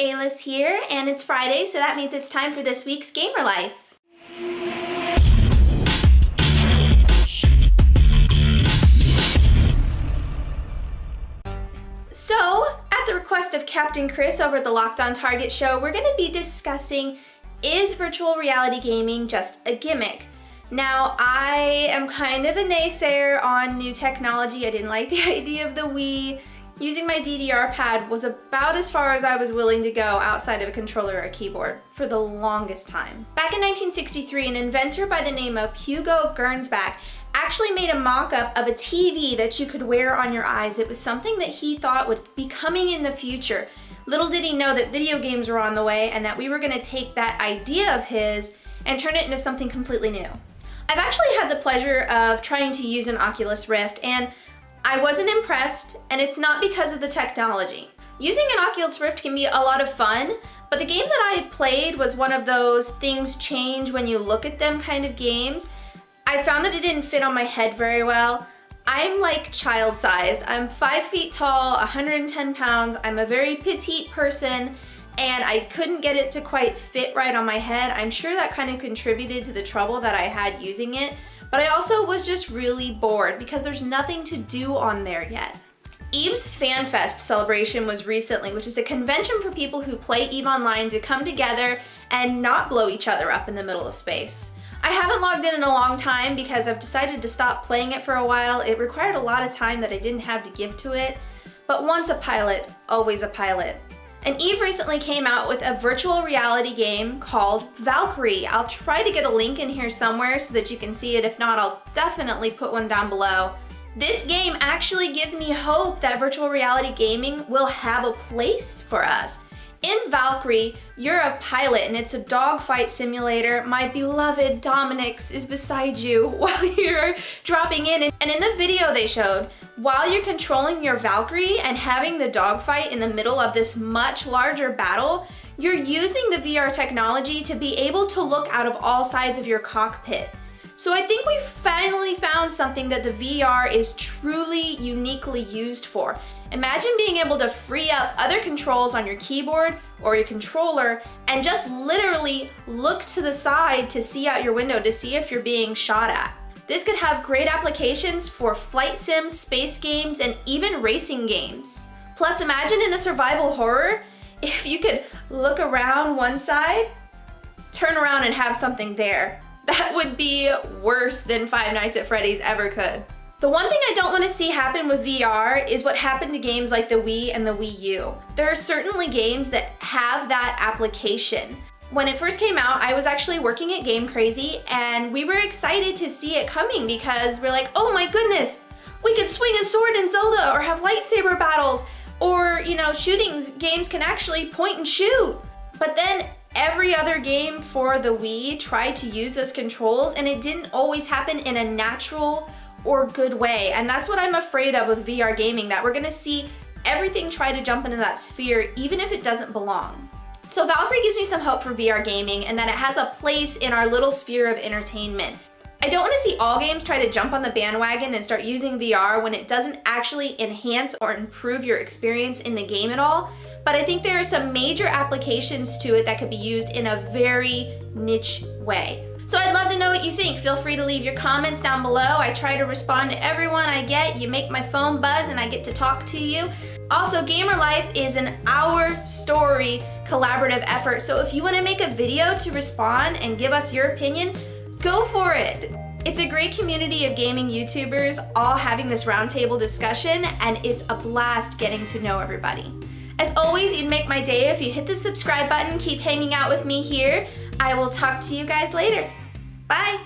Ayla's here, and it's Friday, so that means it's time for this week's Gamer Life. So, at the request of Captain Chris over at the Locked On Target show, we're going to be discussing, is virtual reality gaming just a gimmick? Now, I am kind of a naysayer on new technology. I didn't like the idea of the Wii. Using my DDR pad was about as far as I was willing to go outside of a controller or a keyboard for the longest time. Back in 1963, an inventor by the name of Hugo Gernsback actually made a mock-up of a TV that you could wear on your eyes. It was something that he thought would be coming in the future. Little did he know that video games were on the way and that we were going to take that idea of his and turn it into something completely new. I've actually had the pleasure of trying to use an Oculus Rift, and I wasn't impressed, and it's not because of the technology. Using an Oculus Rift can be a lot of fun, but the game that I had played was one of those things change when you look at them kind of games. I found that it didn't fit on my head very well. I'm like child-sized. I'm 5 feet tall, 110 pounds. I'm a very petite person, and I couldn't get it to quite fit right on my head. I'm sure that kind of contributed to the trouble that I had using it. But I also was just really bored because there's nothing to do on there yet. EVE's FanFest celebration was recently, which is a convention for people who play EVE Online to come together and not blow each other up in the middle of space. I haven't logged in a long time because I've decided to stop playing it for a while. It required a lot of time that I didn't have to give to it, but once a pilot, always a pilot. And EVE recently came out with a virtual reality game called Valkyrie. I'll try to get a link in here somewhere so that you can see it. If not, I'll definitely put one down below. This game actually gives me hope that virtual reality gaming will have a place for us. In Valkyrie, you're a pilot and it's a dogfight simulator. My beloved Dominix is beside you while you're dropping in. And in the video they showed, while you're controlling your Valkyrie and having the dogfight in the middle of this much larger battle, you're using the VR technology to be able to look out of all sides of your cockpit. So I think we've finally found something that the VR is truly uniquely used for. Imagine being able to free up other controls on your keyboard or your controller and just literally look to the side to see out your window to see if you're being shot at. This could have great applications for flight sims, space games, and even racing games. Plus, imagine in a survival horror, if you could look around one side, turn around and have something there. That would be worse than Five Nights at Freddy's ever could. The one thing I don't want to see happen with VR is what happened to games like the Wii and the Wii U. There are certainly games that have that application. When it first came out, I was actually working at Game Crazy, and we were excited to see it coming because we're like, oh my goodness, we could swing a sword in Zelda or have lightsaber battles, or, you know, shooting games can actually point and shoot. But then every other game for the Wii tried to use those controls, and it didn't always happen in a natural or good way. And that's what I'm afraid of with VR gaming, that we're gonna see everything try to jump into that sphere even if it doesn't belong. So Valkyrie gives me some hope for VR gaming and that it has a place in our little sphere of entertainment. I don't want to see all games try to jump on the bandwagon and start using VR when it doesn't actually enhance or improve your experience in the game at all, but I think there are some major applications to it that could be used in a very niche way. So I'd love to know what you think. Feel free to leave your comments down below. I try to respond to everyone I get. You make my phone buzz and I get to talk to you. Also, Gamer Life is an Our Story collaborative effort. So if you want to make a video to respond and give us your opinion, go for it. It's a great community of gaming YouTubers all having this roundtable discussion, and it's a blast getting to know everybody. As always, you'd make my day if you hit the subscribe button. Keep hanging out with me here. I will talk to you guys later. Bye.